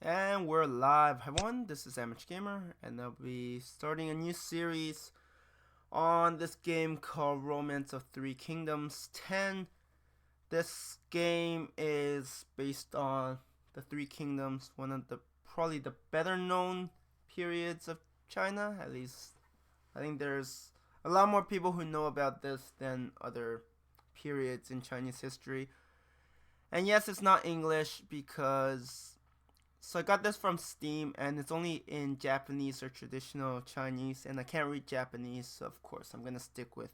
And we're live. Hi everyone, this is Amateur Gamer, and I'll be starting a new series on this game called Romance of Three Kingdoms 10. This game is based on the Three Kingdoms, one of the probably the better known periods of China. At least I think there's a lot more people who know about this than other periods in Chinese history. And yes, it's not English because I got this from Steam, and it's only in Japanese or traditional Chinese, and I can't read Japanese, so of course I'm gonna stick with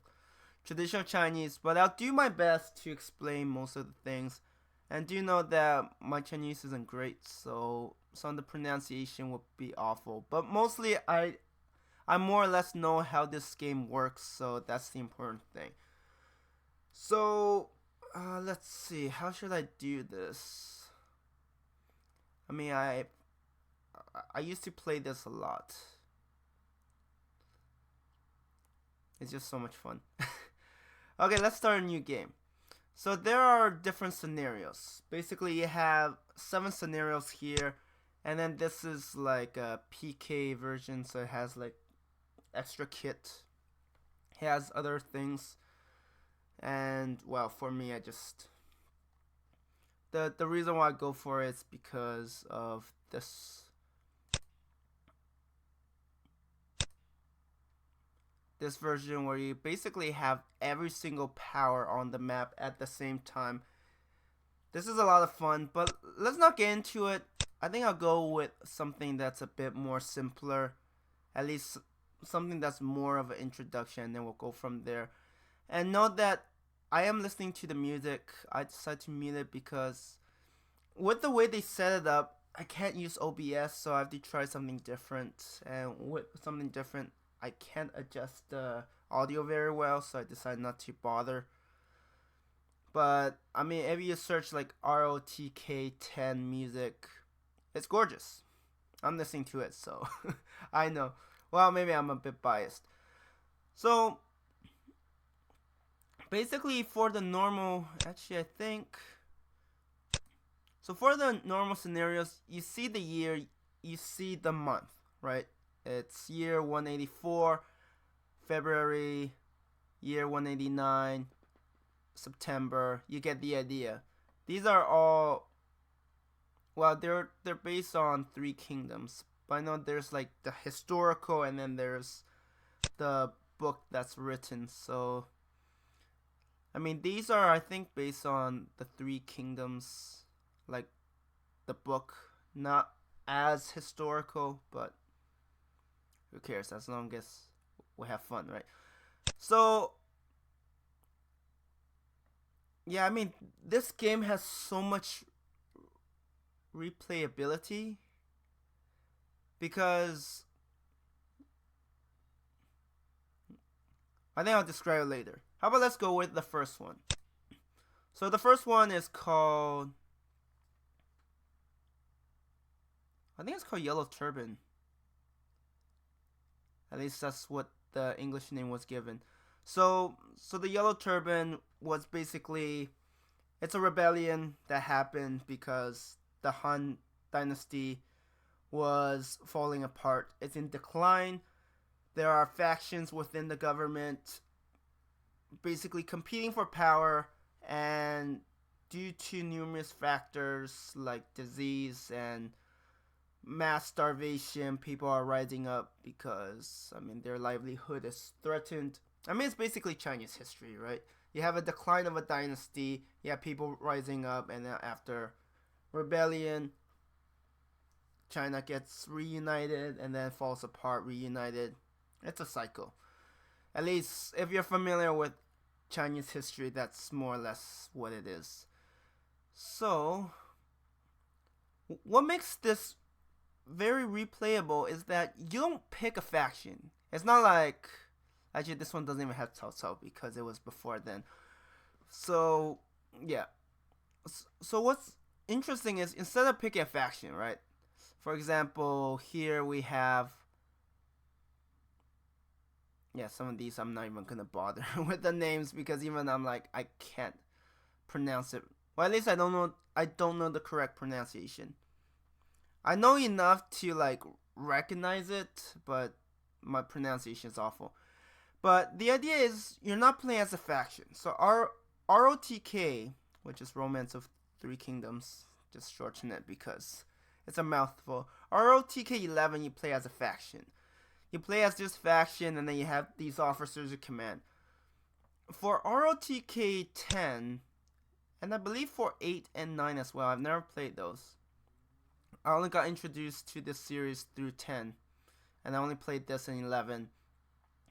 traditional Chinese, but I'll do my best to explain most of the things. And do know that my Chinese isn't great, so some of the pronunciation would be awful. But mostly I more or less know how this game works, so that's the important thing. So let's see, how should I do this? I mean, I used to play this a lot. It's just so much fun. Okay, let's start a new game. So there are different scenarios. Basically, you have 7 scenarios here, and then this is like a PK version, so it has like extra kit. It has other things, and well, for me, I just the reason why I go for it is because of this version where you basically have every single power on the map at the same time. This is a lot of fun, but let's not get into it. I think I'll go with something that's a bit more simpler, at least something that's more of an introduction, and then we'll go from there. And note that I am listening to the music. I decided to mute it because with the way they set it up, I can't use OBS, so I have to try something different. And with something different, I can't adjust the audio very well, so I decided not to bother. But I mean, if you search like ROTK 10 music, it's gorgeous. I'm listening to it, so I know. Well, maybe I'm a bit biased. So basically, for the normal, actually, I think. So for the normal scenarios, you see the year, you see the month, right? It's year 184, February, year 189, September. You get the idea. These are all, well, they're based on Three Kingdoms. But I know there's like the historical, and then there's the book that's written. So I mean, these are, I think, based on the Three Kingdoms, like the book, not as historical, but who cares, as long as we have fun, right? So yeah, I mean, this game has so much replayability because I think I'll describe it later. How about let's go with the first one. So the first one is called, I think it's called Yellow Turban. At least that's what the English name was given. So the Yellow Turban was basically, it's a rebellion that happened because the Han dynasty was falling apart. It's in decline. There are factions within the government basically competing for power, and due to numerous factors like disease and mass starvation, people are rising up because, I mean, their livelihood is threatened. I mean, it's basically Chinese history, right? You have a decline of a dynasty, you have people rising up, and then after rebellion, China gets reunited and then falls apart, reunited. It's a cycle. At least if you're familiar with Chinese history, that's more or less what it is. So what makes this very replayable is that you don't pick a faction. It's not like, actually this one doesn't even have Cao Cao because it was before then. So yeah. So what's interesting is, instead of picking a faction, right? For example, here we have, yeah, some of these I'm not even gonna bother with the names because even I'm like, I can't pronounce it. Well, at least I don't know the correct pronunciation. I know enough to like recognize it, but my pronunciation is awful. But the idea is you're not playing as a faction. So ROTK, which is Romance of Three Kingdoms, just shorten it because it's a mouthful. ROTK 11, you play as a faction. You play as this faction, and then you have these officers you command. For ROTK 10, and I believe for 8 and 9 as well, I've never played those. I only got introduced to this series through 10, and I only played this in 11.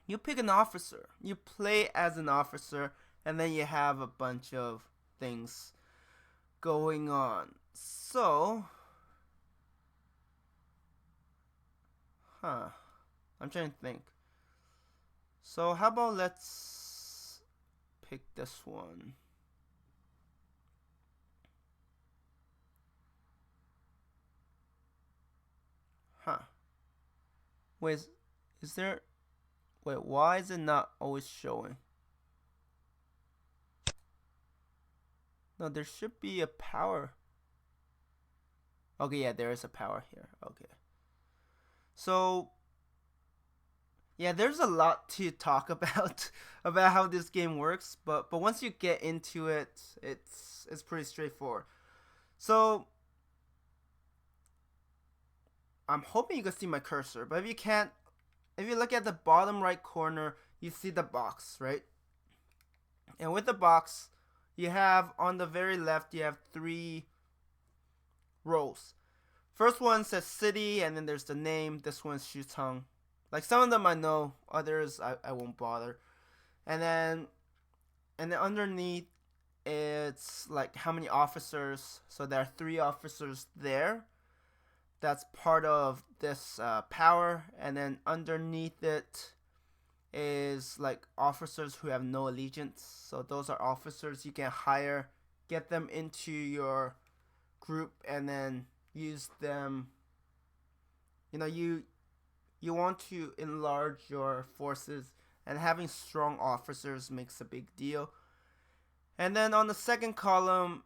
You pick an officer. You play as an officer, and then you have a bunch of things going on. So, I'm trying to think. So how about let's pick this one. Wait, is there... Wait, why is it not always showing? No, there should be a power. Okay, yeah, there is a power here. Okay. So, yeah, there's a lot to talk about about how this game works, but once you get into it, it's pretty straightforward. So, I'm hoping you can see my cursor, but if you can't, if you look at the bottom right corner, you see the box, right? And with the box, you have on the very left, you have 3 rows. First one says city, and then there's the name. This one's Shutang. Like some of them I know, others I won't bother. And then underneath, it's like how many officers. So there are 3 officers there. That's part of this power. And then underneath it is like officers who have no allegiance. So those are officers you can hire, get them into your group, and then use them. You know, you want to enlarge your forces, and having strong officers makes a big deal. And then on the second column,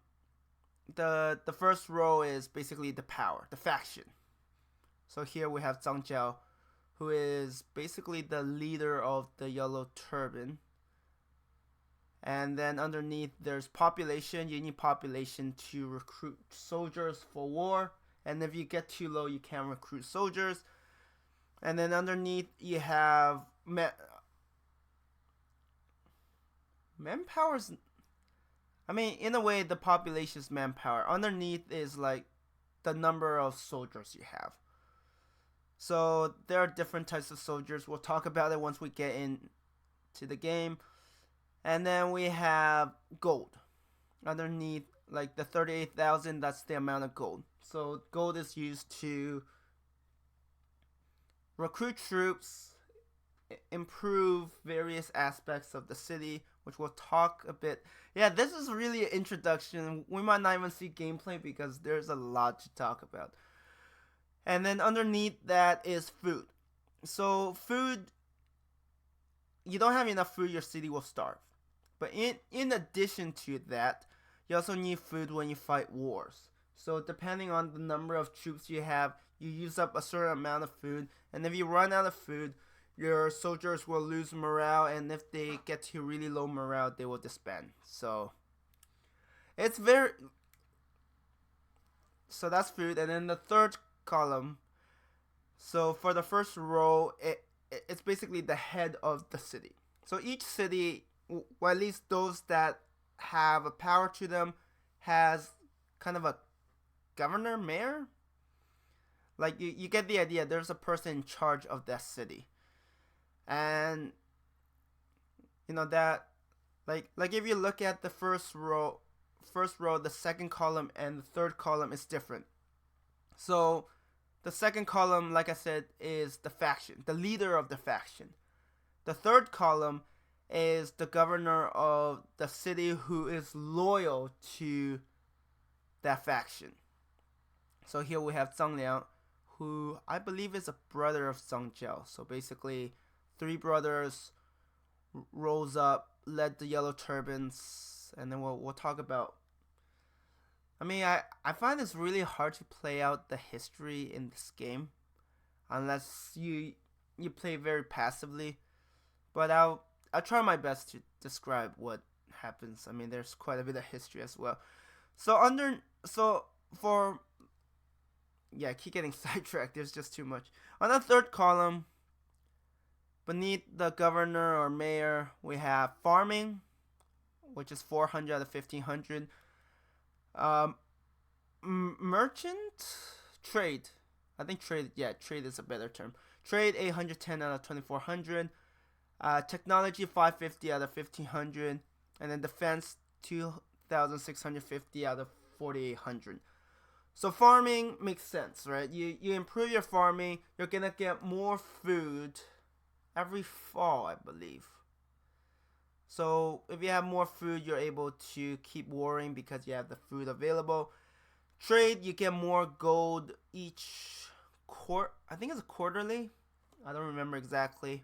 the first row is basically the power, the faction. So here we have Zhang Jiao, who is basically the leader of the Yellow Turban. And then underneath there's population. You need population to recruit soldiers for war. And if you get too low, you can't recruit soldiers. And then underneath you have manpower. I mean, in a way, the population is manpower. Underneath is like the number of soldiers you have. So there are different types of soldiers. We'll talk about it once we get into the game. And then we have gold. Underneath, like the 38,000, that's the amount of gold. So gold is used to recruit troops, improve various aspects of the city, which we'll talk a bit. Yeah, this is really an introduction. We might not even see gameplay because there's a lot to talk about. And then underneath that is food. So food, you don't have enough food, your city will starve. But in addition to that, you also need food when you fight wars. So depending on the number of troops you have, you use up a certain amount of food. And if you run out of food, your soldiers will lose morale. And if they get to really low morale, they will disband. So it's very... So that's food. And then the third column. So for the first row, it's basically the head of the city. So each city, or at least those that have a power to them, has kind of a governor, mayor. Like you get the idea. There's a person in charge of that city, and you know that, like if you look at the first row, the second column and the third column is different. So the second column, like I said, is the faction, the leader of the faction. The third column is the governor of the city who is loyal to that faction. So here we have Zhang Liang, who I believe is a brother of Zhang Jiao. So basically, 3 brothers rose up, led the Yellow Turbans, and then we'll talk about... I mean, I find it's really hard to play out the history in this game unless you play very passively. But I'll try my best to describe what happens. I mean, there's quite a bit of history as well. So under so for yeah, I keep getting sidetracked. There's just too much. On the third column, beneath the governor or mayor, we have farming, which is 400 out of 1500. Um, merchant, trade. I think trade. Yeah, trade is a better term. Trade 810 out of 2400. Technology 550 out of 1500, and then defense 2650 out of 4800. So farming makes sense, right? You improve your farming, you're gonna get more food every fall, I believe. So if you have more food, you're able to keep warring because you have the food available. Trade, you get more gold each quarter. I think it's quarterly. I don't remember exactly.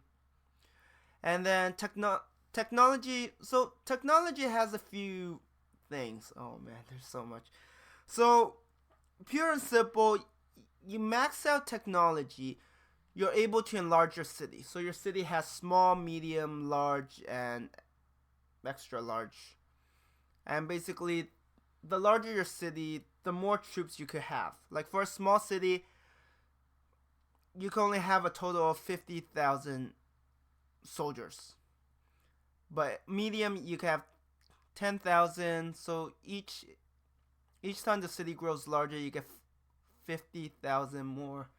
And then technology. So technology has a few things. Oh man, there's so much. So pure and simple, you max out technology, you're able to enlarge your city. So your city has small, medium, large, and extra large. And basically, the larger your city, the more troops you could have. Like for a small city, you can only have a total of 50,000 soldiers. But medium, you can have 10,000. So each time the city grows larger, you get 50,000 more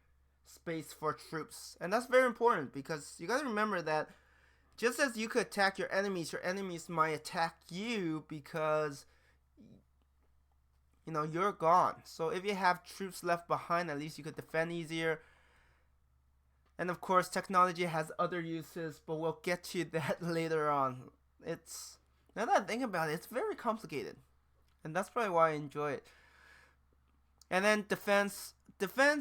space for troops. And that's very important because you gotta remember that just as you could attack your enemies might attack you because you're gone. So if you have troops left behind, at least you could defend easier. And of course, technology has other uses, but we'll get to that later on. Now that I think about it, it's very complicated. And that's probably why I enjoy it. And then defense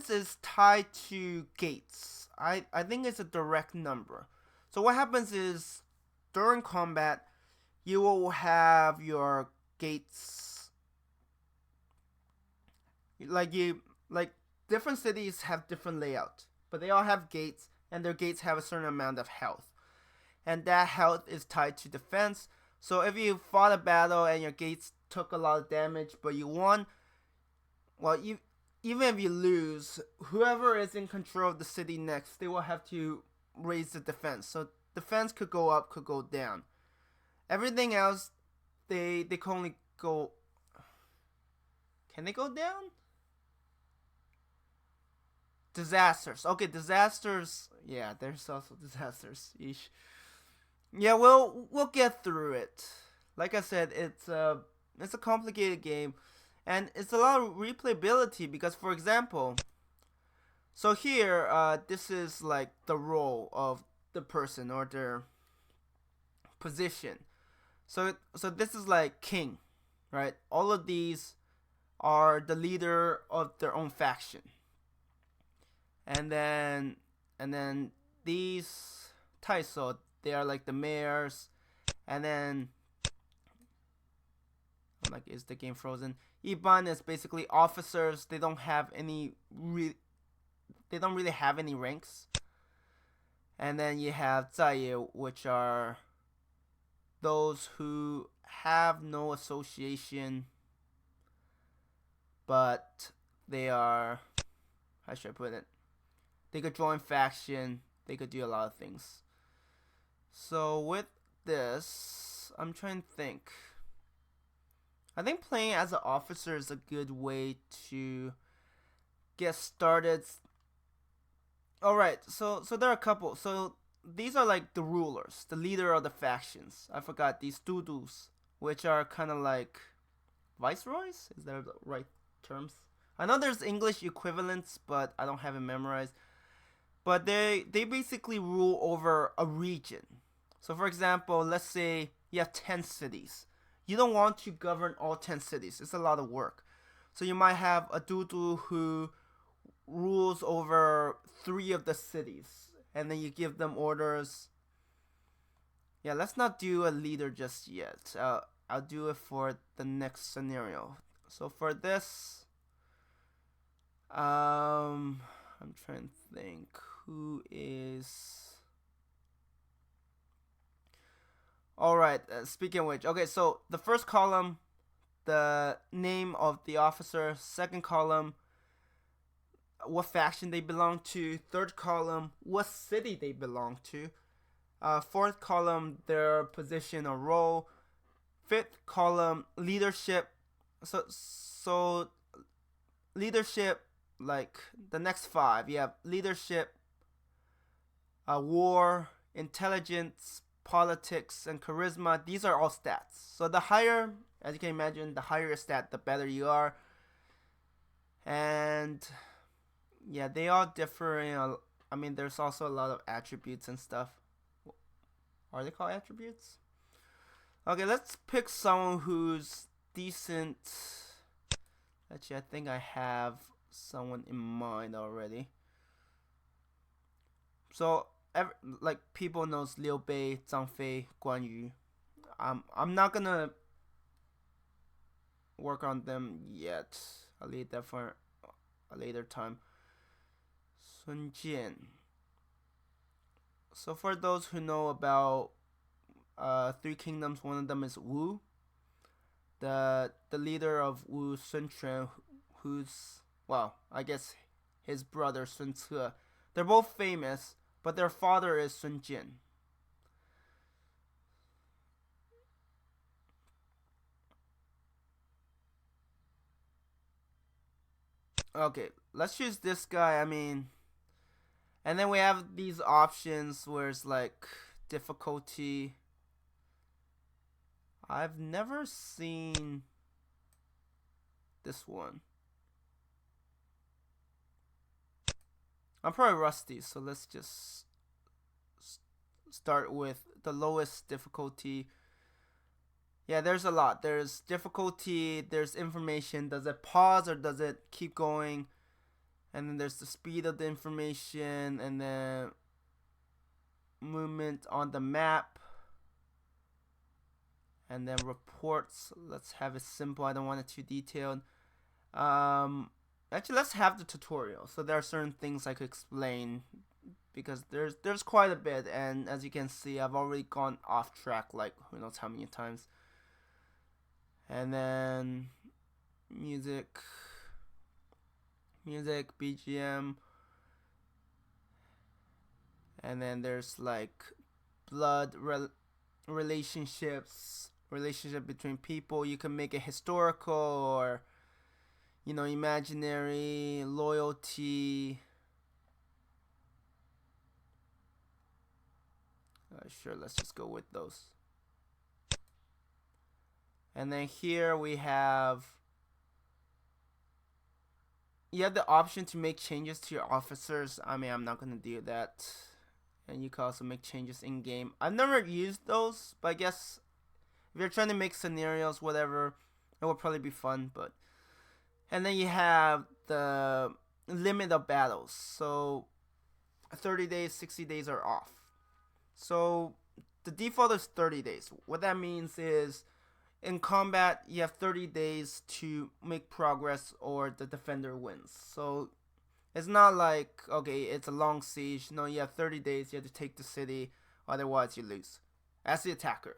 is tied to gates. I think it's a direct number. So what happens is during combat, you will have your gates. Like different cities have different layout, but they all have gates, and their gates have a certain amount of health, and that health is tied to defense. So if you fought a battle and your gates took a lot of damage, but you won, well, even if you lose, whoever is in control of the city next, they will have to raise the defense. So defense could go up, could go down. Everything else, they can only go. Can they go down? Disasters. Okay, disasters. Yeah, there's also disasters. Eesh. Yeah, we'll get through it. Like I said, it's a complicated game, and it's a lot of replayability because, for example, so here, this is like the role of the person or their position. So this is like king, right? All of these are the leader of their own faction. And then these Taiso, they are like the mayors. And then I'm like, is the game frozen? Iban is basically officers. They don't really have any ranks. And then you have Zaiye, which are those who have no association, but they are, how should I put it? They could join faction. They could do a lot of things. So with this, I'm trying to think. I think playing as an officer is a good way to get started. Alright, so there are a couple. So these are like the rulers, the leader of the factions. I forgot these dudus, which are kind of like viceroys? Is that the right terms? I know there's English equivalents, but I don't have it memorized. But they basically rule over a region. So for example, let's say you have 10 cities. You don't want to govern all 10 cities. It's a lot of work. So you might have a dudu who rules over 3 of the cities. And then you give them orders. Yeah, let's not do a leader just yet. I'll do it for the next scenario. So for this, I'm trying to think who is. All right. Speaking of which, okay. So the first column, the name of the officer. Second column, what faction they belong to. Third column, what city they belong to. Fourth column, their position or role. Fifth column, leadership. So leadership, like the next five, you have leadership, war, intelligence, politics, and charisma. These are all stats. So the higher, as you can imagine, the higher your stat, the better you are. And yeah, they all differ in I mean, there's also a lot of attributes and stuff. Are they called attributes? Okay, let's pick someone who's decent. Actually, I think I have someone in mind already. So, like people knows Liu Bei, Zhang Fei, Guan Yu. I'm not gonna work on them yet. I'll leave that for a later time. Sun Jian. So for those who know about Three Kingdoms, one of them is Wu, the leader of Wu, Sun Quan, who's, well, I guess his brother Sun Ce. They're both famous, but their father is Sun Jian. Okay, let's choose this guy. I mean, and then we have these options where it's like difficulty. I've never seen this one. I'm probably rusty, so let's just start with the lowest difficulty. Yeah, there's a lot. There's difficulty, there's information. Does it pause or does it keep going? And then there's the speed of the information, and then movement on the map, and then reports. Let's have it simple. I don't want it too detailed. Actually, let's have the tutorial. So there are certain things I could explain because there's quite a bit, and as you can see, I've already gone off track like who knows how many times. And then music, BGM, and then there's like blood relationship between people. You can make it historical or, you know, imaginary, loyalty. Sure, let's just go with those. And then here we have, you have the option to make changes to your officers. I mean, I'm not going to do that. And you can also make changes in game. I've never used those, but I guess if you're trying to make scenarios, whatever, it will probably be fun. But and then you have the limit of battles. So 30 days, 60 days are off. So the default is 30 days. What that means is in combat, you have 30 days to make progress or the defender wins. So it's not like, okay, it's a long siege. No, you have 30 days. You have to take the city. Otherwise, you lose as the attacker.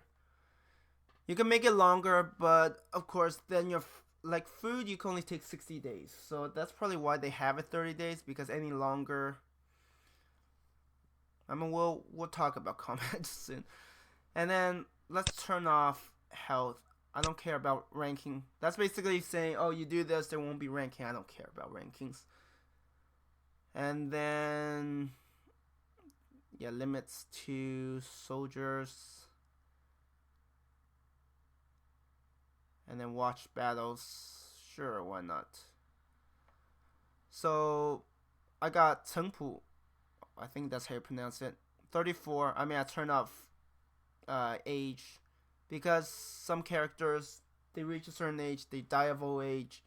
You can make it longer, but of course, then you're like food, you can only take 60 days. So that's probably why they have it 30 days, because any longer, I mean, we'll talk about combat soon. And then let's turn off health. I don't care about ranking. That's basically saying, oh, you do this, there won't be ranking. I don't care about rankings. And then, yeah, limits to soldiers. And then watch battles. Sure, why not? So, I got Chengpu. I think that's how you pronounce it. 34. I mean, I turned off age, because some characters, they reach a certain age, they die of old age.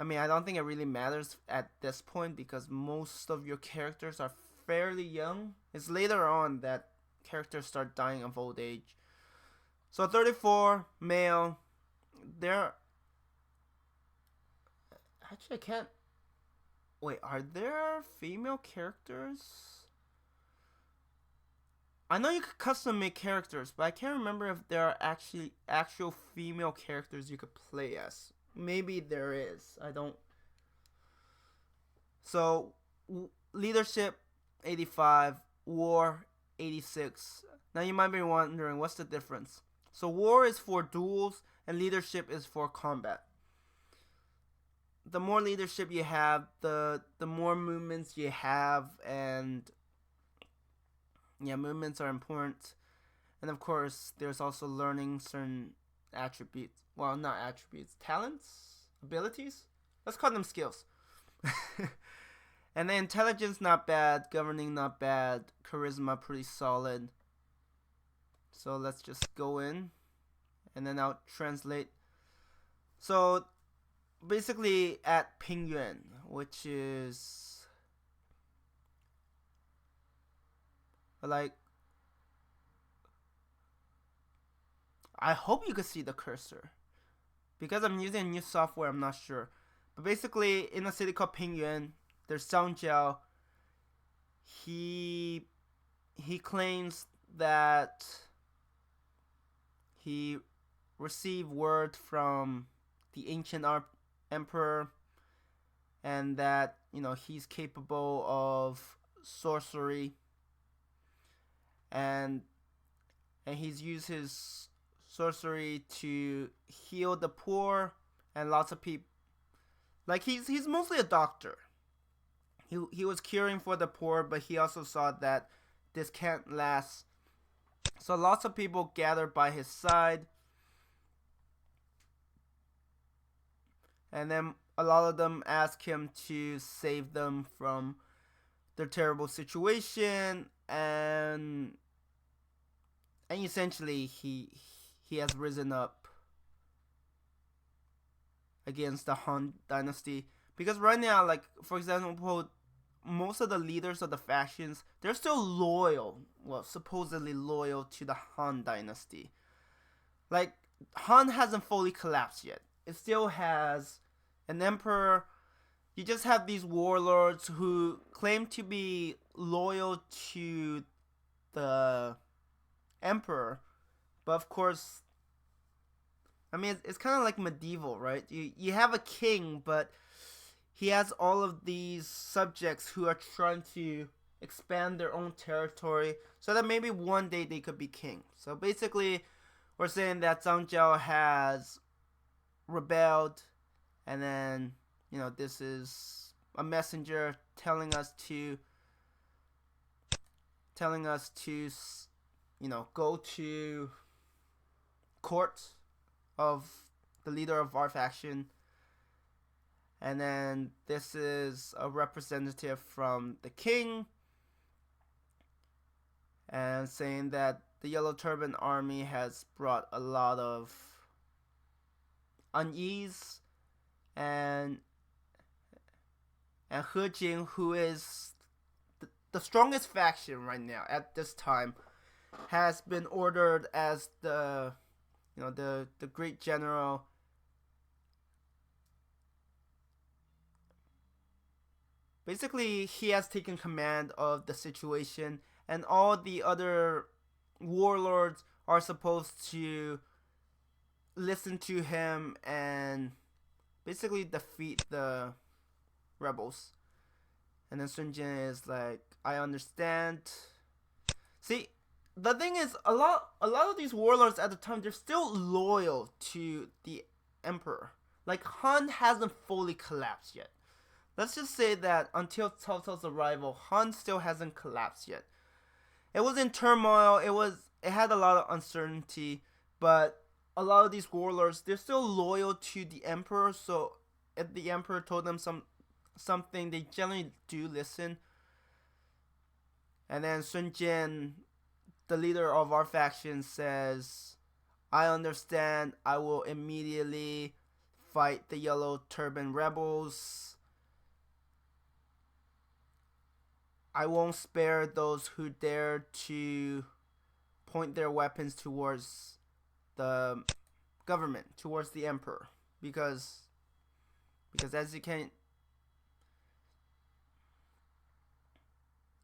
I mean, I don't think it really matters at this point, because most of your characters are fairly young. It's later on that characters start dying of old age. So 34, male. Actually, I can't. Wait, are there female characters? I know you could custom make characters, but I can't remember if there are actually actual female characters you could play as. Maybe there is. I don't. So, leadership 85, war 86. Now you might be wondering what's the difference. So war is for duels and leadership is for combat. The more leadership you have, the more movements you have, and yeah, movements are important. And of course, there's also learning certain attributes. Well, not attributes, talents, abilities. Let's call them skills. And the intelligence not bad, governing not bad, charisma pretty solid. So let's just go in, and then I'll translate. So basically at Pingyuan, which is like, I hope you can see the cursor. Because I'm using new software, I'm not sure. But basically, in a city called Pingyuan, there's Zhang Jiao. He claims that he received word from the ancient emperor, and that he's capable of sorcery, and he's used his sorcery to heal the poor and lots of people. Like he's mostly a doctor. He was curing for the poor, but he also saw that this can't last. So lots of people gathered by his side. And then a lot of them ask him to save them from their terrible situation, and essentially he has risen up against the Han Dynasty. Because right now, like, for example, most of the leaders of the factions, they're still loyal, well, supposedly loyal to the Han Dynasty. Like, Han hasn't fully collapsed yet. It still has an emperor. You just have these warlords who claim to be loyal to the emperor. But of course, I mean, it's kind of like medieval, right? You have a king, but he has all of these subjects who are trying to expand their own territory so that maybe one day they could be king. So basically, we're saying that Zhang Jiao has rebelled, and then, this is a messenger telling us to, go to court of the leader of our faction. And then this is a representative from the king, and saying that the Yellow Turban Army has brought a lot of unease, and He Jing, who is the strongest faction right now at this time, has been ordered as the great general. Basically, he has taken command of the situation, and all the other warlords are supposed to listen to him and basically defeat the rebels. And then Sun Jian is like, I understand. See, the thing is, a lot of these warlords at the time, they're still loyal to the emperor. Like, Han hasn't fully collapsed yet. Let's just say that until Cao Cao's arrival, Han still hasn't collapsed yet. It was in turmoil. It had a lot of uncertainty, but a lot of these warlords, they're still loyal to the emperor. So if the emperor told them something, they generally do listen. And then Sun Jian, the leader of our faction, says, I understand. I will immediately fight the Yellow Turban rebels. I won't spare those who dare to point their weapons towards the government, towards the emperor, because because as you can,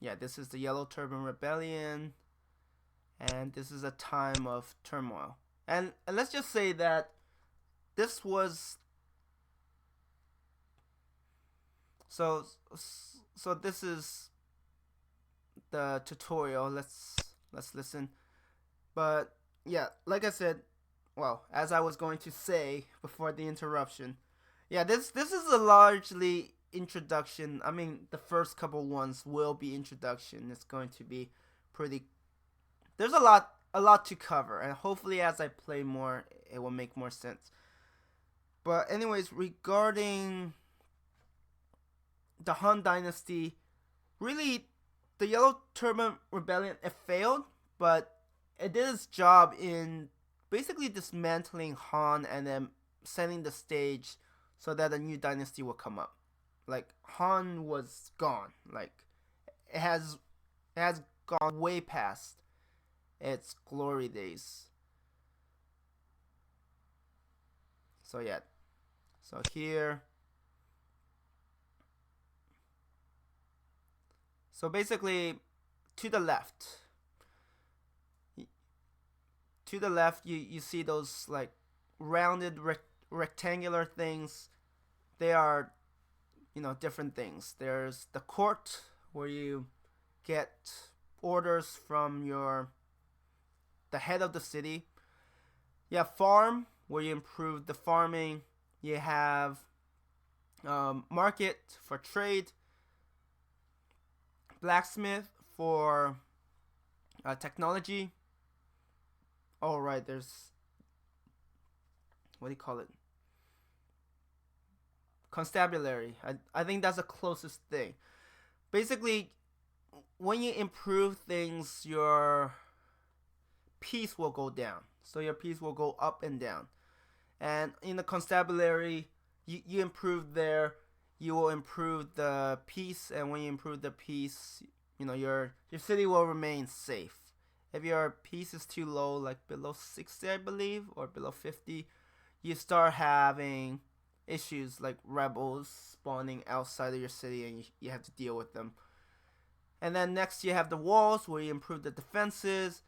yeah, this is the Yellow Turban Rebellion, and this is a time of turmoil. And let's just say that this was so this is the tutorial. Let's listen. But yeah, like I said, well, as I was going to say before the interruption, yeah, this is a largely introduction. I mean, the first couple ones will be introduction. It's going to be pretty. There's a lot to cover, and hopefully as I play more, it will make more sense. But anyways, regarding the Han Dynasty, really, the Yellow Turban Rebellion, it failed, but it did its job in basically dismantling Han and then setting the stage so that a new dynasty will come up. Like, Han was gone. Like, it has gone way past its glory days. So yeah. So here. So basically, to the left. To the left, you see those like rounded rectangular things. They are, different things. There's the court, where you get orders from the head of the city. You have farm, where you improve the farming. You have market for trade. Blacksmith for technology. Oh, right, there's, what do you call it? Constabulary. I think that's the closest thing. Basically, when you improve things, your peace will go down. So your peace will go up and down. And in the constabulary, you improve there, you will improve the peace, and when you improve the peace, your city will remain safe. If your peace is too low, like below 60, I believe, or below 50, you start having issues like rebels spawning outside of your city, and you have to deal with them. And then next you have the walls, where you improve the defenses,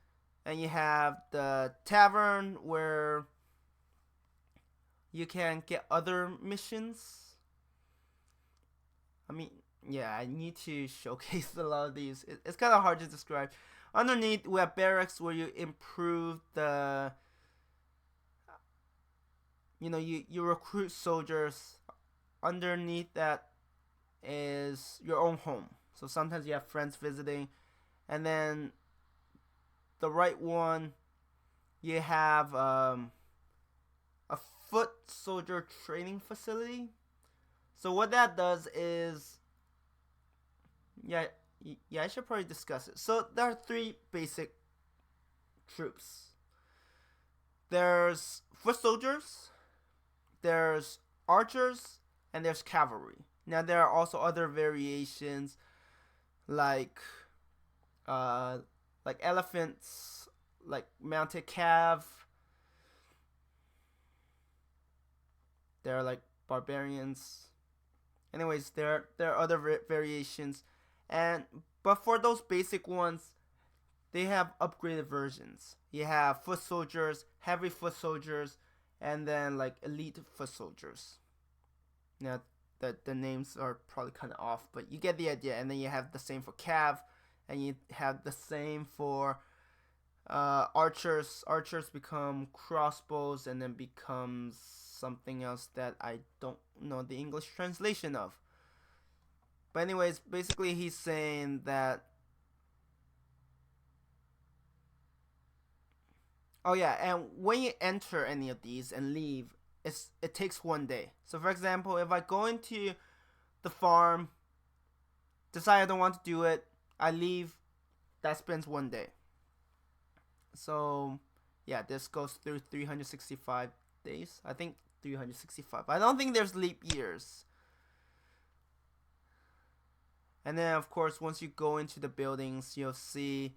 and you have the tavern, where you can get other missions. I mean, yeah, I need to showcase a lot of these. It's kind of hard to describe. Underneath, we have barracks, where you improve the, you recruit soldiers. Underneath that is your own home. So sometimes you have friends visiting. And then the right one, you have a foot soldier training facility. So what that does is, yeah, I should probably discuss it. So there are three basic troops. There's foot soldiers, there's archers, and there's cavalry. Now there are also other variations, like elephants, like mounted cav. There are like barbarians. Anyways, there are other variations. But for those basic ones, they have upgraded versions. You have foot soldiers, heavy foot soldiers, and then like elite foot soldiers. Now the names are probably kind of off, but you get the idea. And then you have the same for cav, and you have the same for archers. Archers become crossbows, and then becomes something else that I don't know the English translation of. But anyways, basically he's saying that, oh yeah, and when you enter any of these and leave, it takes 1 day. So for example, if I go into the farm, decide I don't want to do it, I leave, that spends 1 day. So yeah, this goes through 365 days. I think 365. I don't think there's leap years. And then, of course, once you go into the buildings, you'll see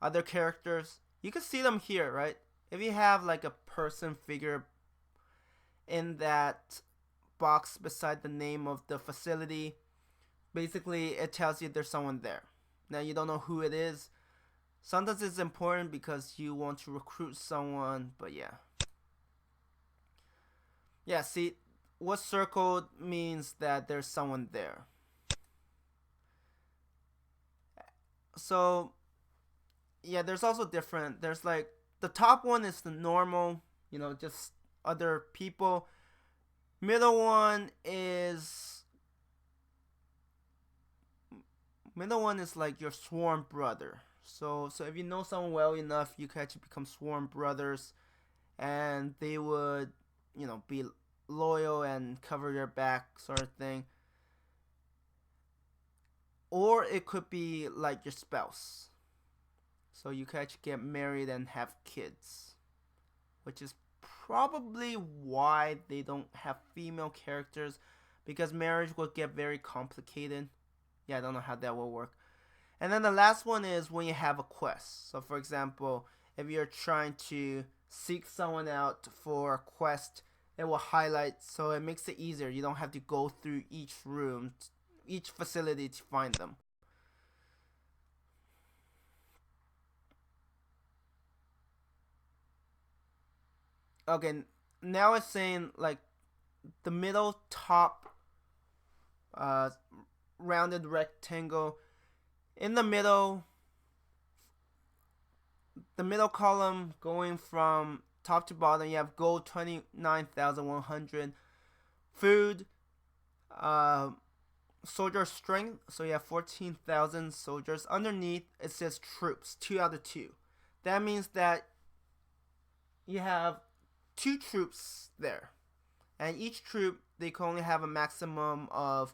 other characters. You can see them here, right? If you have like a person figure in that box beside the name of the facility. Basically, it tells you there's someone there. Now, you don't know who it is. Sometimes it's important because you want to recruit someone, but yeah. Yeah, see, what's circled means that there's someone there. So, yeah, there's also different. There's like, the top one is the normal, just other people. Middle one is like your sworn brother. So if you know someone well enough, you can actually become sworn brothers, and they would, be loyal and cover your back, sort of thing. Or it could be like your spouse. So you can actually get married and have kids, which is probably why they don't have female characters, because marriage will get very complicated. Yeah, I don't know how that will work. And then the last one is when you have a quest. So for example, if you're trying to seek someone out for a quest, it will highlight, so it makes it easier. You don't have to go through each room, each facility to find them. Okay, now it's saying like the middle top uh, rounded rectangle. In the middle column, going from top to bottom, you have gold 29,100, food, soldier strength, so you have 14,000 soldiers. Underneath it says troops, 2 out of 2. That means that you have 2 troops there, and each troop, they can only have a maximum of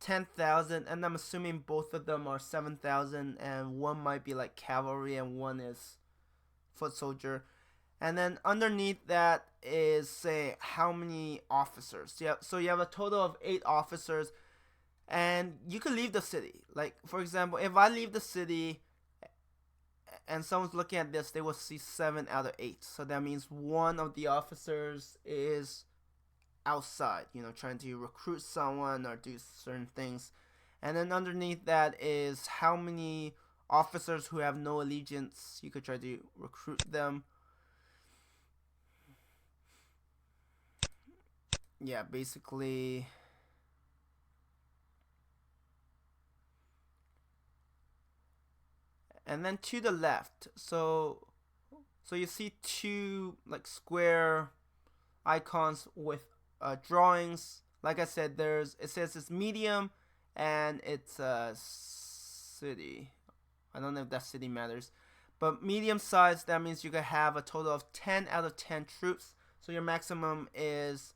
10,000, and I'm assuming both of them are 7,000, and one might be like cavalry and one is foot soldier. And then underneath that is, say, how many officers. Yeah, so you have a total of 8 officers, and you can leave the city. Like, for example, if I leave the city and someone's looking at this, they will see 7 out of 8. So that means one of the officers is outside, trying to recruit someone or do certain things. And then underneath that is how many officers who have no allegiance. You could try to recruit them. Yeah, basically. And then to the left, so you see 2 like square icons with drawings. Like I said, it says it's medium and it's a city. I don't know if that city matters, but medium size, that means you can have a total of 10 out of 10 troops. So your maximum is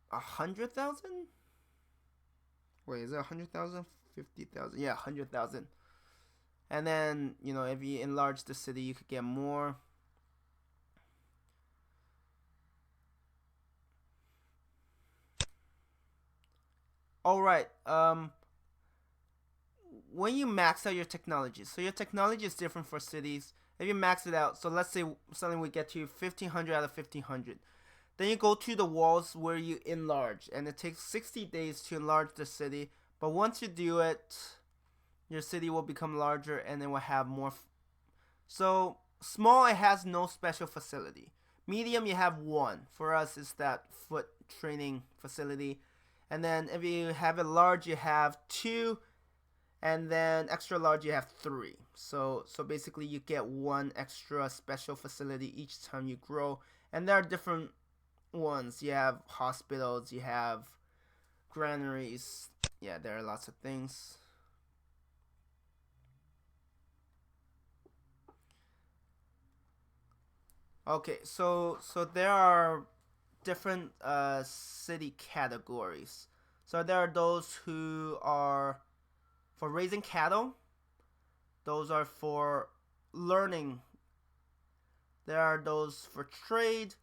100,000. Wait, is it 100,000? 50,000? Yeah, 100,000. And then, if you enlarge the city, you could get more. Alright, when you max out your technology, so your technology is different for cities. If you max it out, so let's say suddenly we get to 1500 out of 1500. Then you go to the walls where you enlarge, and it takes 60 days to enlarge the city. But once you do it, your city will become larger and it will have more. So small, it has no special facility. Medium, you have 1. For us, it's that foot training facility. And then if you have it large, you have 2. And then extra large, you have 3. So basically you get 1 extra special facility each time you grow. And there are different ones. You have hospitals, you have granaries. Yeah, there are lots of things. Okay, so there are different city categories. So there are those who are for raising cattle. Those are for learning. There are those for trade.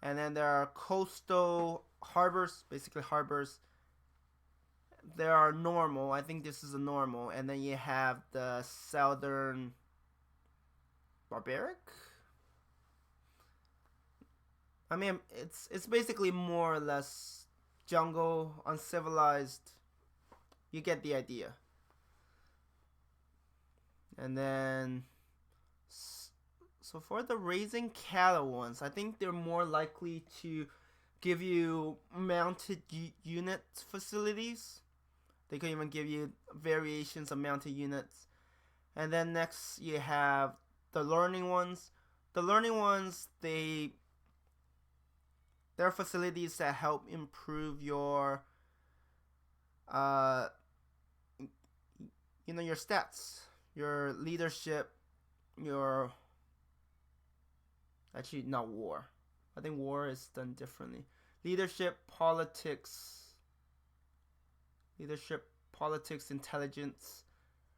And then there are coastal harbors, basically harbors. There are normal. I think this is a normal. And then you have the southern barbaric. I mean, it's basically more or less jungle, uncivilized. You get the idea. And then, so for the raising cattle ones, I think they're more likely to give you mounted unit facilities. They could even give you variations of mounted units. And then next you have the learning ones. The learning ones, they're facilities that help improve your uh your stats, your leadership, your actually not war. I think war is done differently. Leadership, politics, intelligence.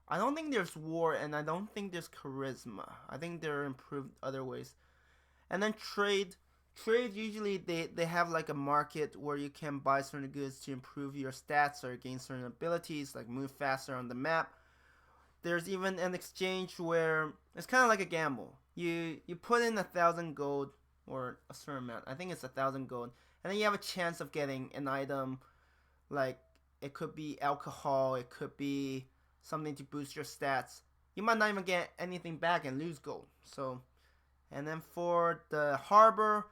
I don't think there's war, and I don't think there's charisma. I think they're improved other ways. And then trade. Trade, usually they have like a market where you can buy certain goods to improve your stats or gain certain abilities, like move faster on the map. There's even an exchange where it's kind of like a gamble. You put in 1,000 gold or a certain amount. I think it's 1,000 gold, and then you have a chance of getting an item. Like, it could be alcohol, it could be something to boost your stats. You might not even get anything back and lose gold. So, and then for the harbor,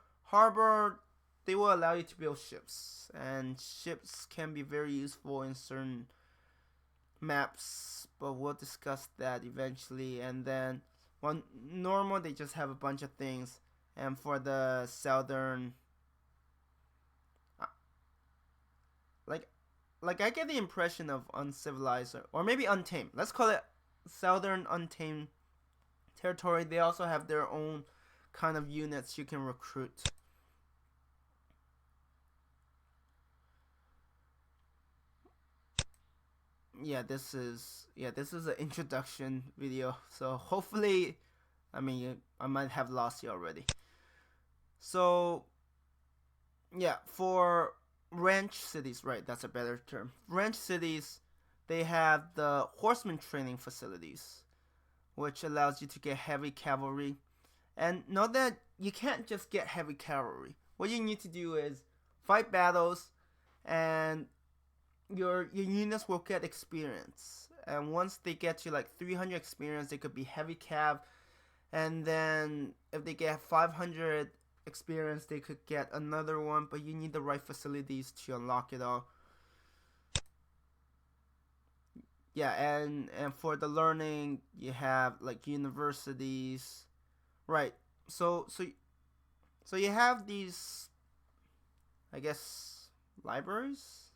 they will allow you to build ships, and ships can be very useful in certain maps, but we'll discuss that eventually. And then one normal, they just have a bunch of things. And for the southern, uh, like I get the impression of uncivilized, or maybe untamed. Let's call it southern untamed territory. They also have their own kind of units you can recruit. This is an introduction video. So hopefully, I mean, I might have lost you already. So yeah, for ranch cities, right? That's a better term. Ranch cities, they have the horseman training facilities, which allows you to get heavy cavalry. And know that you can't just get heavy cavalry. What you need to do is fight battles, and your units will get experience. And once they get to like 300 experience, they could be heavy cav. And then if they get 500 experience, they could get another one. But you need the right facilities to unlock it all. Yeah, and for the learning, you have like universities, right? So you have these, I guess, libraries,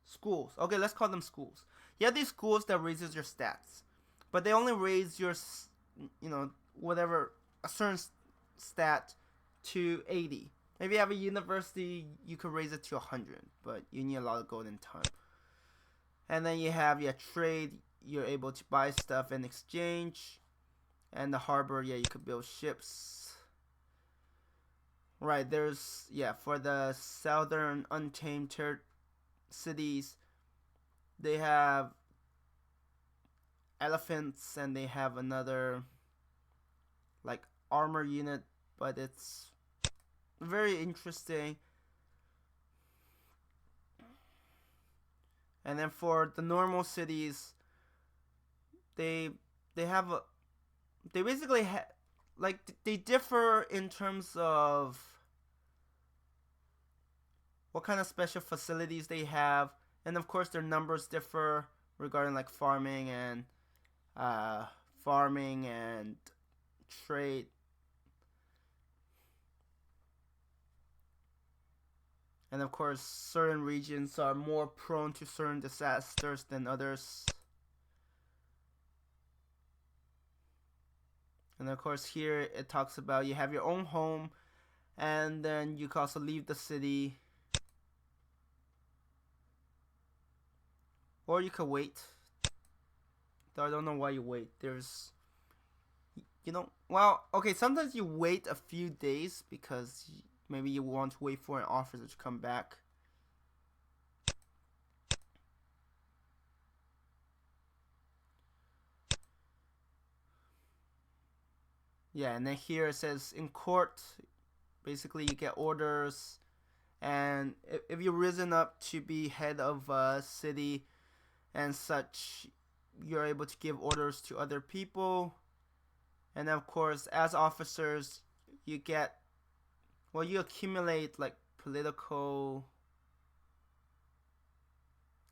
schools. Okay, let's call them schools. You have these schools that raises your stats, but they only raise your, whatever, a certain stat to 80. If you have a university, you could raise it to 100, but you need a lot of gold and time. And then you have your trade. You're able to buy stuff in exchange. And the harbor, yeah, you could build ships. Right, there's, yeah, for the southern untamed cities, they have elephants, and they have another like armor unit, but it's very interesting. And then for the normal cities, they they have a, they basically like they differ in terms of what kind of special facilities they have, and of course their numbers differ regarding like uh, farming and trade. And of course, certain regions are more prone to certain disasters than others. And of course, here it talks about you have your own home, and then you can also leave the city, or you could wait. Though I don't know why you wait. There's, well, okay, sometimes you wait a few days because maybe you want to wait for an officer to come back. Yeah, and then here it says in court, Basically, you get orders, and if you've risen up to be head of a city and such, you're able to give orders to other people. And of course, as officers, you get, well, you accumulate like political,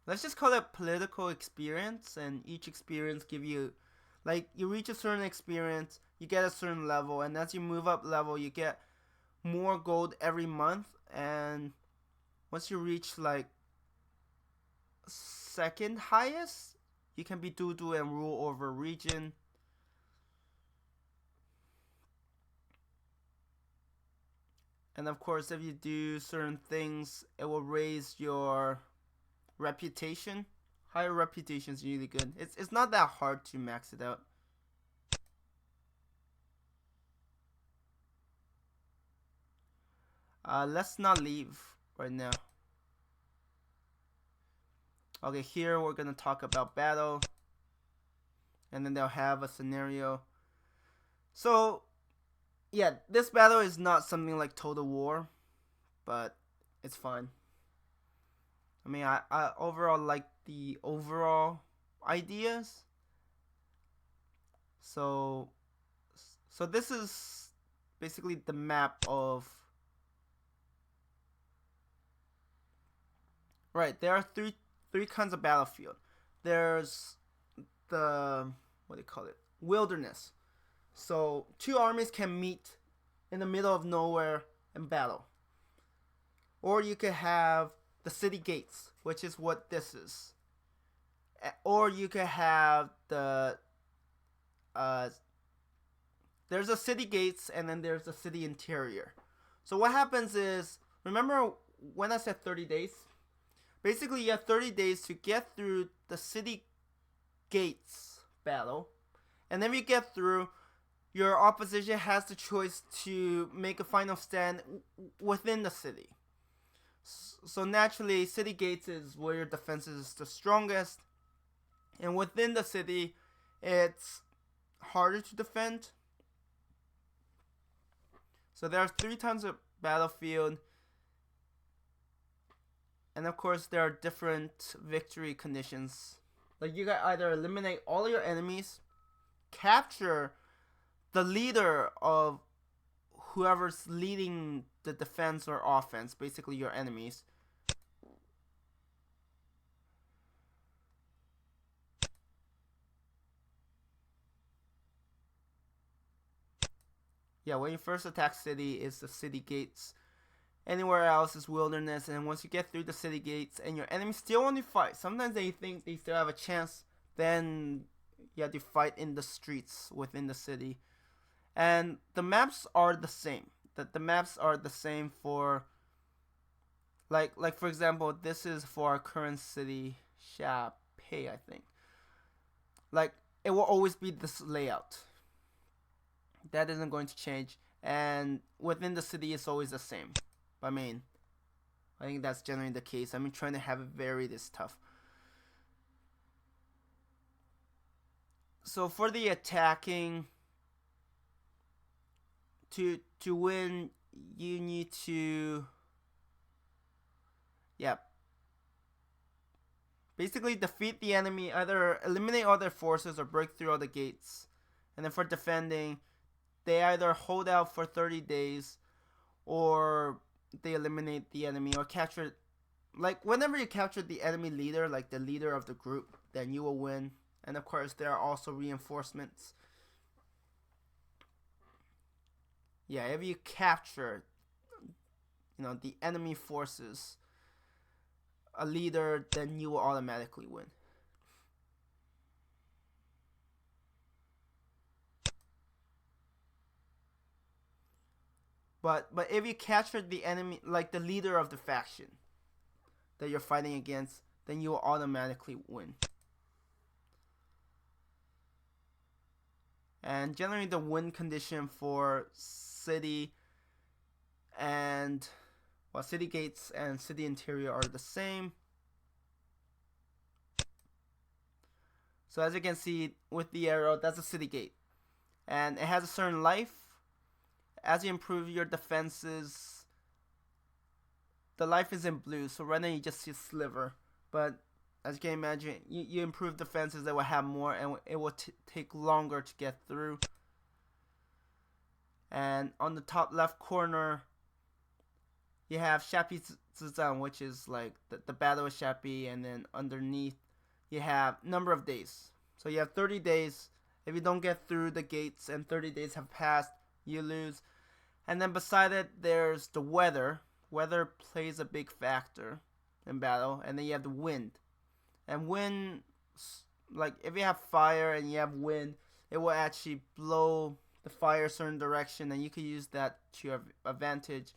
let's just call it political experience, and each experience give you, like, you reach a certain experience, you get a certain level, and as you move up level, you get more gold every month. And once you reach like second highest, you can be Dudu and rule over a region. And of course, if you do certain things, it will raise your reputation. Higher reputation is really good. It's not that hard to max it out. Let's not leave right now. Okay, here we're gonna talk about battle, and then they'll have a scenario. So, yeah, this battle is not something like Total War, but it's fine. I mean, I overall like the overall ideas. So this is basically the map of, right, there are three kinds of battlefield. There's the, what do you call it, wilderness. So two armies can meet in the middle of nowhere and battle. Or you could have the city gates, which is what this is. Or you could have the there's a city gates, and then there's a city interior. So what happens is, remember when I said 30 days? Basically, you have 30 days to get through the city gates battle. And then you get through, your opposition has the choice to make a final stand within the city. So naturally, city gates is where your defense is the strongest. And within the city, it's harder to defend. So there are 3 types of battlefield. And of course, there are different victory conditions. Like, you can either eliminate all your enemies, capture the leader of whoever's leading the defense or offense, basically your enemies. Yeah, when you first attack city, it's the city gates. Anywhere else is wilderness, and once you get through the city gates and your enemies still want to fight, sometimes they think they still have a chance, then you have to fight in the streets within the city. And the maps are the same. The maps are the same for, like for example, this is for our current city, Sha-Pei, I think. Like, it will always be this layout. That isn't going to change, and within the city it's always the same. I mean, I think that's generally the case. I mean, trying to have it varied is tough. So for the attacking, to win, you need to, yeah, basically defeat the enemy, either eliminate all their forces or break through all the gates. And then for defending, they either hold out for 30 days or they eliminate the enemy or capture. Like, whenever you capture the enemy leader, like the leader of the group, then you will win. And of course, there are also reinforcements. Yeah, if you capture, the enemy forces, a leader, then you will automatically win. But if you capture the enemy, like the leader of the faction that you're fighting against, then you will automatically win. And generally, the win condition for city and, well, city gates and city interior are the same. So as you can see with the arrow, that's a city gate, and it has a certain life. as you improve your defenses, the life is in blue. So right now you just see a sliver, but as you can imagine, you improve defenses that will have more, and it will take longer to get through. And on the top left corner, you have Shapizuzan, which is like the battle of Shapi, and then underneath you have number of days. So you have 30 days. If you don't get through the gates and 30 days have passed, you lose. And then beside it, there's the weather. Weather plays a big factor in battle. And then you have the wind. And wind, like if you have fire and you have wind, it will actually blow the fire a certain direction, and you can use that to your advantage.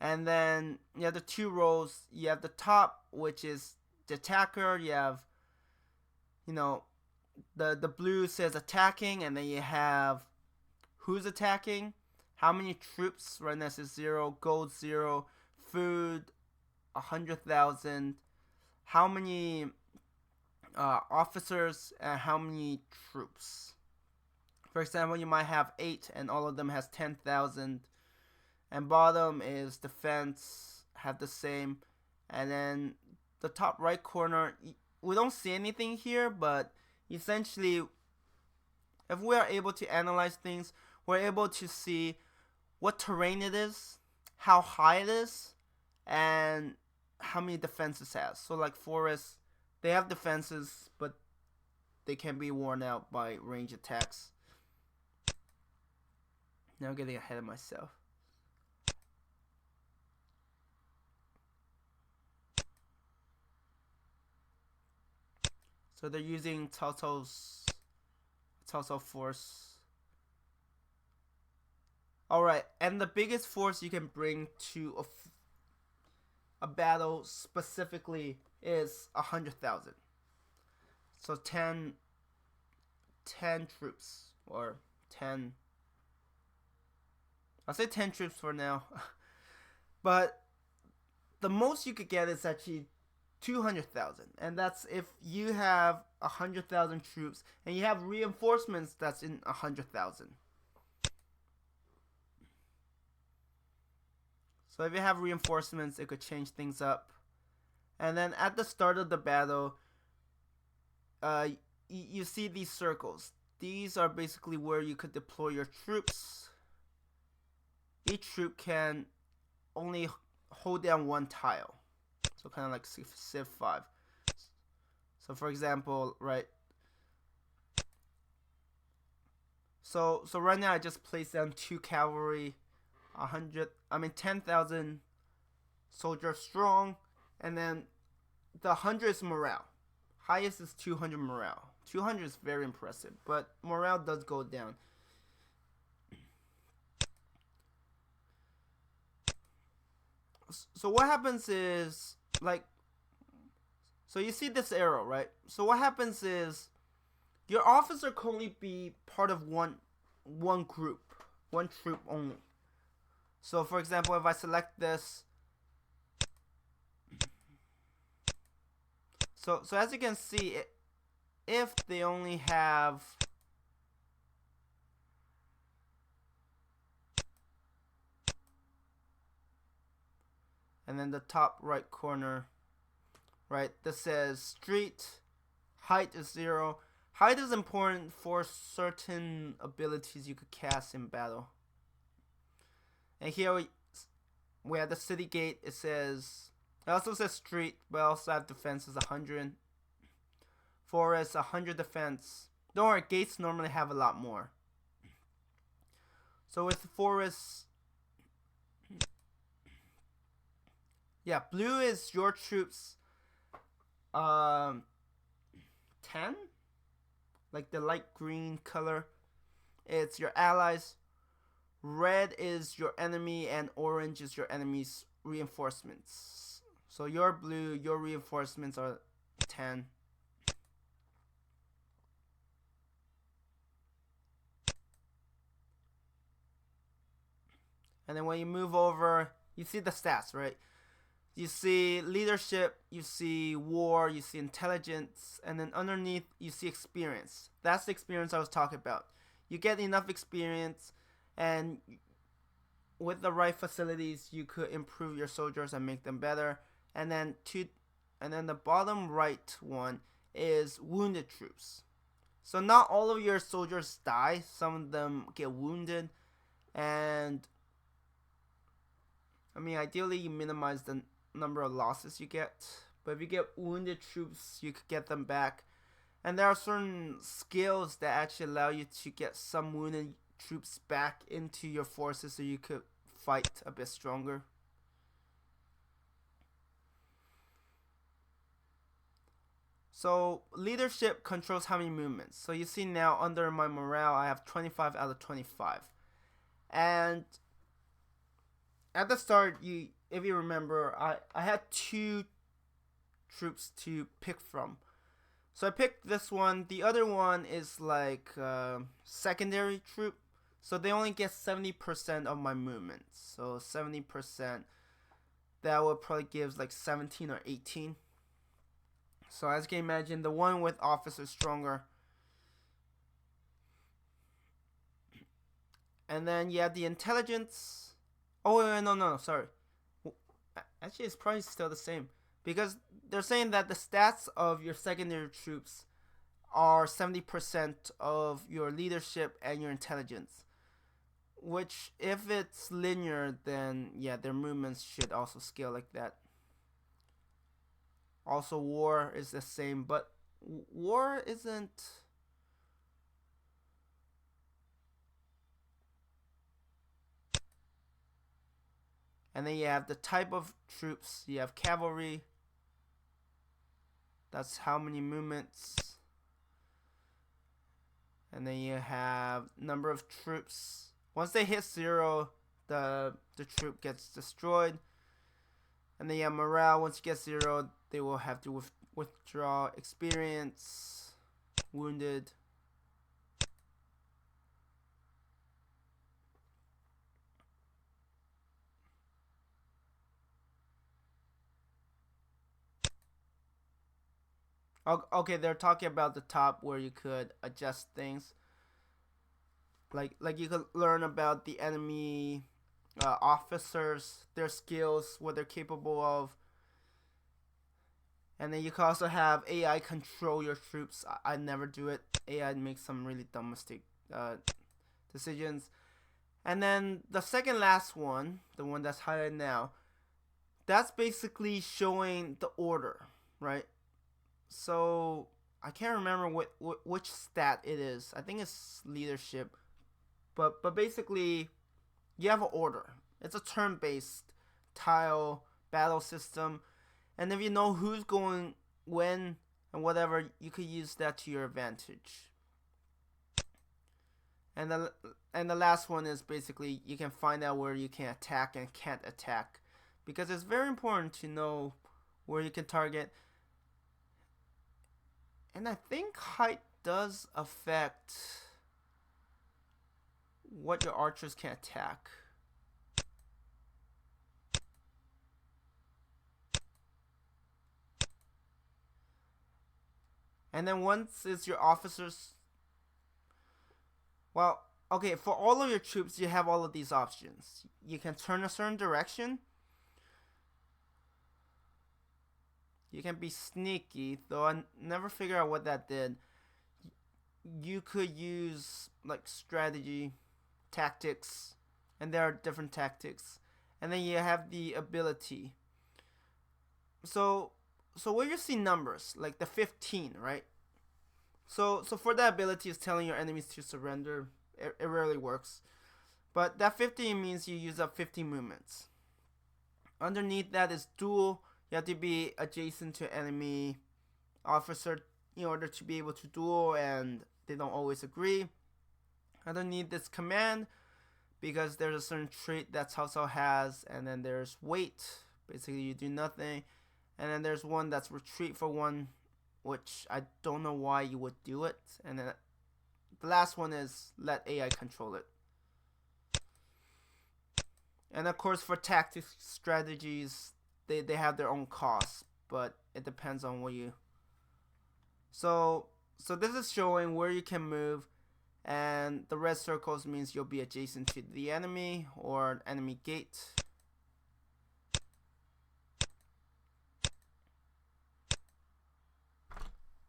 And then you have the two rows. You have the top, which is the attacker. You have, the blue says attacking, and then you have who's attacking, how many troops. Right now it says 0, gold 0, food 100,000, how many officers, and how many troops. For example, you might have 8 and all of them has 10,000. And bottom is defense, have the same. And then the top right corner, we don't see anything here, but essentially, if we are able to analyze things, we're able to see what terrain it is, how high it is, and how many defenses it has. So like forests, they have defenses, but they can be worn out by range attacks. Now I'm getting ahead of myself. So they're using Cao Cao force. Alright, and the biggest force you can bring to a battle specifically is 100,000. So 10 troops, or 10, I'll say 10 troops for now. But the most you could get is actually 200,000, and that's if you have 100,000 troops and you have reinforcements that's in 100,000. So if you have reinforcements, it could change things up. And then at the start of the battle, you see these circles. These are basically where you could deploy your troops. Each troop can only hold down one tile. So kind of like Civ 5. So for example, right. So right now I just placed down 2 cavalry, 10,000 soldiers strong, and then the 100 is morale. Highest is 200 morale. 200 is very impressive, but morale does go down. So what happens is, like, so you see this arrow, right? So what happens is your officer can only be part of one group, one troop only. So for example, if I select this, so as you can see, if they only have and then the top right corner, right, this says street, height is 0. Height is important for certain abilities you could cast in battle. And here we have the city gate. It also says street, but also have defense is 100. Forest 100 defense. Don't worry, gates normally have a lot more. So with forest, yeah, blue is your troops. 10, like the light green color, it's your allies. Red is your enemy, and orange is your enemy's reinforcements. So your blue, your reinforcements are 10. And then when you move over, you see the stats, right? You see leadership, you see war, you see intelligence, and then underneath you see experience. That's the experience I was talking about. You get enough experience, and with the right facilities, you could improve your soldiers and make them better. And then the bottom right one is wounded troops. So not all of your soldiers die. Some of them get wounded, and I mean, ideally you minimize the number of losses you get. But if you get wounded troops, you could get them back. And there are certain skills that actually allow you to get some wounded troops back into your forces so you could fight a bit stronger. So leadership controls how many movements. So you see now under my morale I have 25 out of 25. And at the start, if you remember, I had 2 troops to pick from. So I picked this one. The other one is like secondary troop. So they only get 70% of my movements. So 70%, that would probably give like 17 or 18. So as you can imagine, the one with officers stronger. And then you have the intelligence. Oh, wait, no, sorry. Actually, it's probably still the same. Because they're saying that the stats of your secondary troops are 70% of your leadership and your intelligence. Which, if it's linear, then yeah, their movements should also scale like that. Also, war is the same, but war isn't. And then you have the type of troops. You have cavalry. That's how many movements. And then you have number of troops. Once they hit 0, the troop gets destroyed. And then you have morale. Once you get 0, they will have to withdraw. Experience. Wounded. Okay, they're talking about the top where you could adjust things. Like you could learn about the enemy officers, their skills, what they're capable of. And then you can also have AI control your troops. I never do it. AI makes some really dumb mistake decisions. And then the second last one, the one that's highlighted now, that's basically showing the order, right? So I can't remember which stat it is. I think it's leadership. But basically, you have an order. It's a turn-based tile battle system, and if you know who's going when and whatever, you could use that to your advantage. And the last one is basically you can find out where you can attack and can't attack, because it's very important to know where you can target. And I think height does affect what your archers can attack. And then once it's your officers, well, okay, for all of your troops, you have all of these options. You can turn a certain direction. You can be sneaky, though I never figured out what that did. You could use like strategy, tactics, and there are different tactics. And then you have the ability. So where you see numbers like the 15, right? So for that ability is telling your enemies to surrender. It rarely works, but that 15 means you use up 50 movements. Underneath that is duel. You have to be adjacent to enemy officer in order to be able to duel, and they don't always agree. Underneath this command, because there's a certain trait that Cao Cao has, and then there's wait. Basically, you do nothing. And then there's one that's retreat for one, which I don't know why you would do it. And then the last one is let AI control it. And of course, for tactics strategies, they have their own costs, but it depends on what you. So this is showing where you can move, And the red circles means you'll be adjacent to the enemy or enemy gate.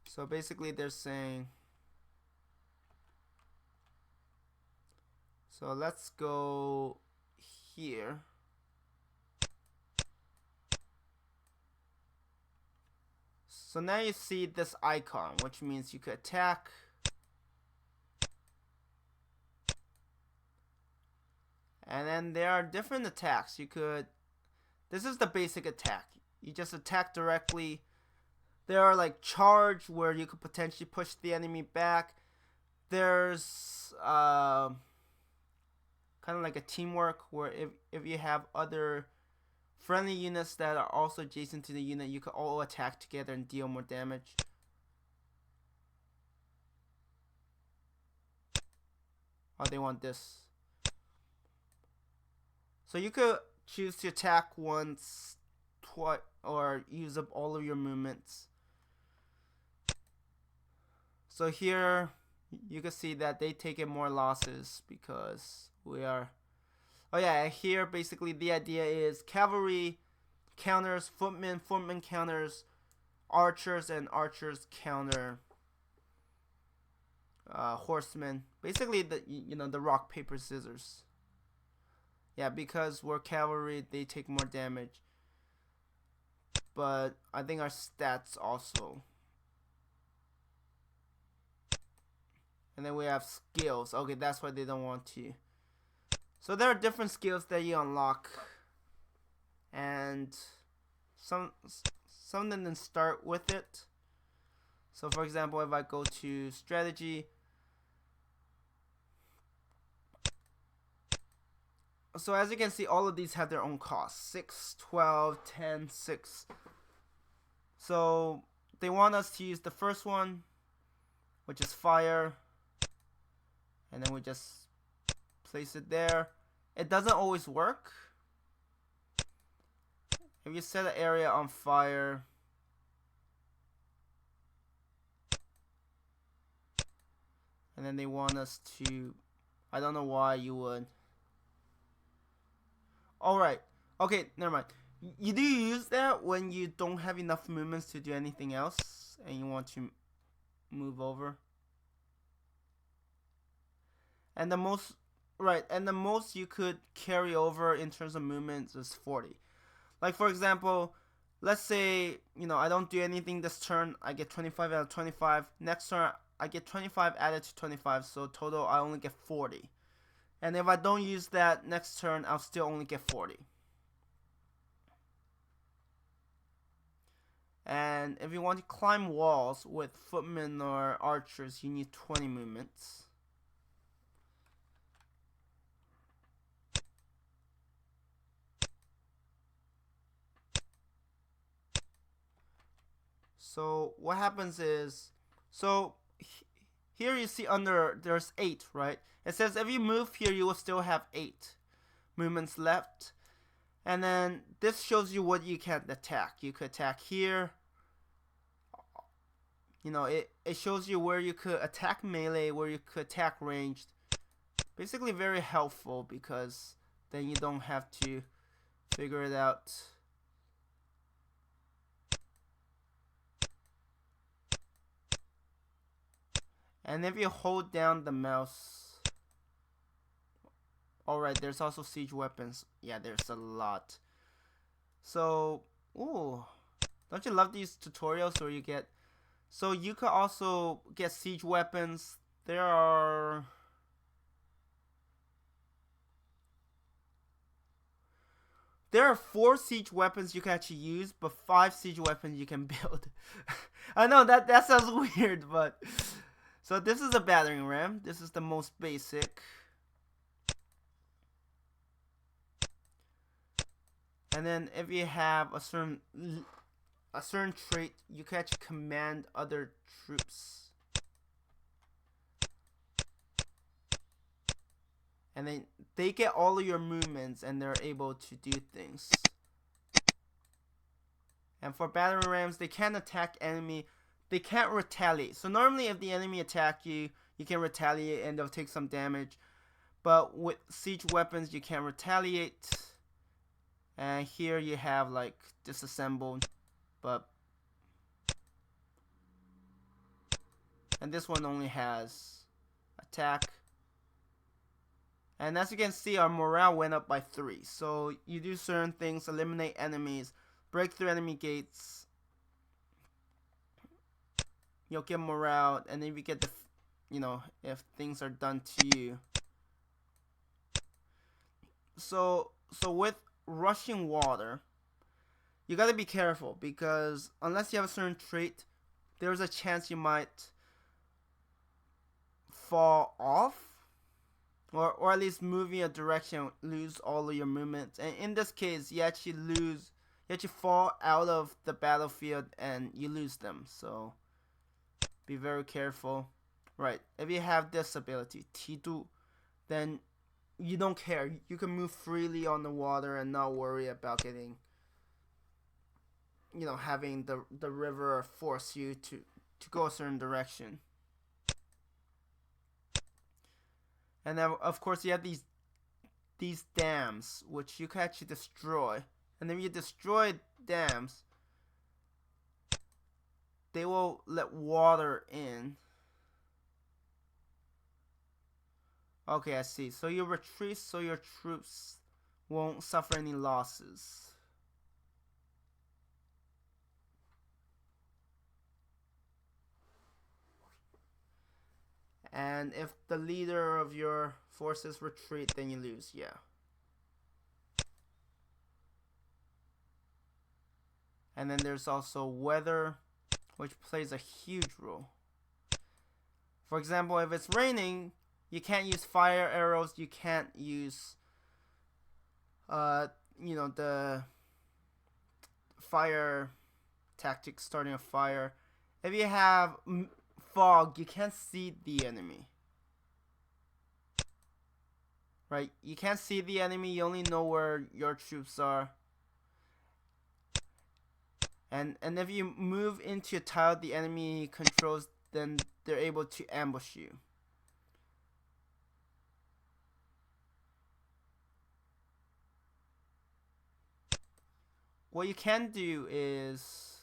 So basically they're saying, so let's go here. So now you see this icon, which means you could attack. And then there are different attacks. You could, this is the basic attack. You just attack directly. There are like charge, where you could potentially push the enemy back. There's kind of like a teamwork, where if you have other friendly units that are also adjacent to the unit, you could all attack together and deal more damage. Oh, they want this. So you could choose to attack once, twice, or use up all of your movements. So here you can see that they take in more losses because we are. Oh yeah, here basically the idea is cavalry counters footmen, footmen counters archers, and archers counter horsemen. Basically the rock paper scissors. Yeah, because we're cavalry, they take more damage. But I think our stats also. And then we have skills. Okay, that's why they don't want to. So there are different skills that you unlock. And some of them start with it. So for example, if I go to strategy. So as you can see, all of these have their own costs. 6, 12, 10, 6. So they want us to use the first one, which is fire. And then we just place it there. It doesn't always work. If you set an area on fire, and then they want us to, I don't know why you would. Alright, okay, never mind. You do use that when you don't have enough movements to do anything else and you want to move over. And the most, right, and the most you could carry over in terms of movements is 40. Like for example, let's say, I don't do anything this turn, I get 25 out of 25. Next turn, I get 25 added to 25, so total I only get 40. And if I don't use that next turn, I'll still only get 40. And if you want to climb walls with footmen or archers, you need 20 movements. So what happens is, so here you see under there's 8, right? It says if you move here, you will still have 8 movements left. And then this shows you what you can attack. You could attack here. It shows you where you could attack melee, where you could attack ranged. Basically very helpful because then you don't have to figure it out. And if you hold down the mouse, alright, there's also siege weapons. Yeah, there's a lot. So, ooh, don't you love these tutorials where you get, so you could also get siege weapons. There are 4 siege weapons you can actually use, but 5 siege weapons you can build. I know that sounds weird, but so this is a battering ram. This is the most basic. And then if you have a certain trait, you can actually command other troops. And then they get all of your movements and they're able to do things. And for battering rams, they can't attack enemy. They can't retaliate. So normally if the enemy attack you, you can retaliate and they'll take some damage. But with siege weapons, you can retaliate. And here you have like disassembled, but and this one only has attack. And as you can see, our morale went up by 3. So you do certain things, eliminate enemies, break through enemy gates. You'll get morale, and then you get the, if things are done to you. So with rushing water, you gotta be careful, because unless you have a certain trait, there's a chance you might fall off, or at least move in a direction, lose all of your movements. And in this case, you actually fall out of the battlefield and you lose them. So be very careful. Right, if you have this ability, Tidu, then you don't care. You can move freely on the water and not worry about getting, having the river force you to go a certain direction. And then, of course, you have these dams, which you can actually destroy. And then you destroy dams, they will let water in. Okay, I see. So you retreat so your troops won't suffer any losses. And if the leader of your forces retreat, then you lose, yeah. And then there's also weather, which plays a huge role. For example, if it's raining, you can't use fire arrows, you can't use, the fire tactics, starting a fire. If you have fog, you can't see the enemy. Right? You can't see the enemy, you only know where your troops are. And if you move into a tile the enemy controls, then they're able to ambush you. What you can do is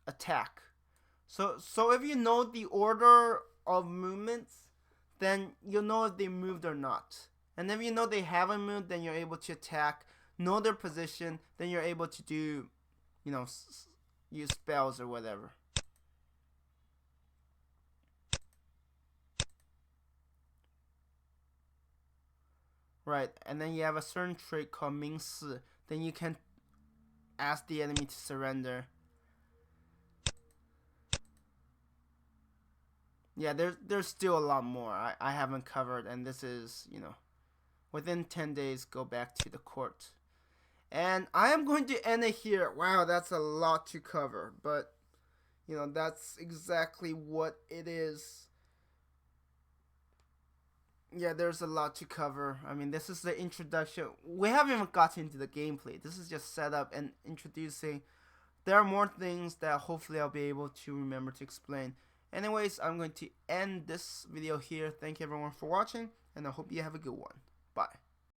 attack. So if you know the order of movements, then you'll know if they moved or not. And if you know they haven't moved, then you're able to attack. Know their position, then you're able to do, use spells or whatever. Right, and then you have a certain trait called Ming Si. Then you can ask the enemy to surrender. Yeah, there's still a lot more I haven't covered, and this is, within 10 days, go back to the court. And I am going to end it here. Wow, that's a lot to cover, but, that's exactly what it is. Yeah, there's a lot to cover. I mean, this is the introduction. We haven't even gotten into the gameplay. This is just setup and introducing. There are more things that hopefully I'll be able to remember to explain. Anyways, I'm going to end this video here. Thank you everyone for watching, and I hope you have a good one.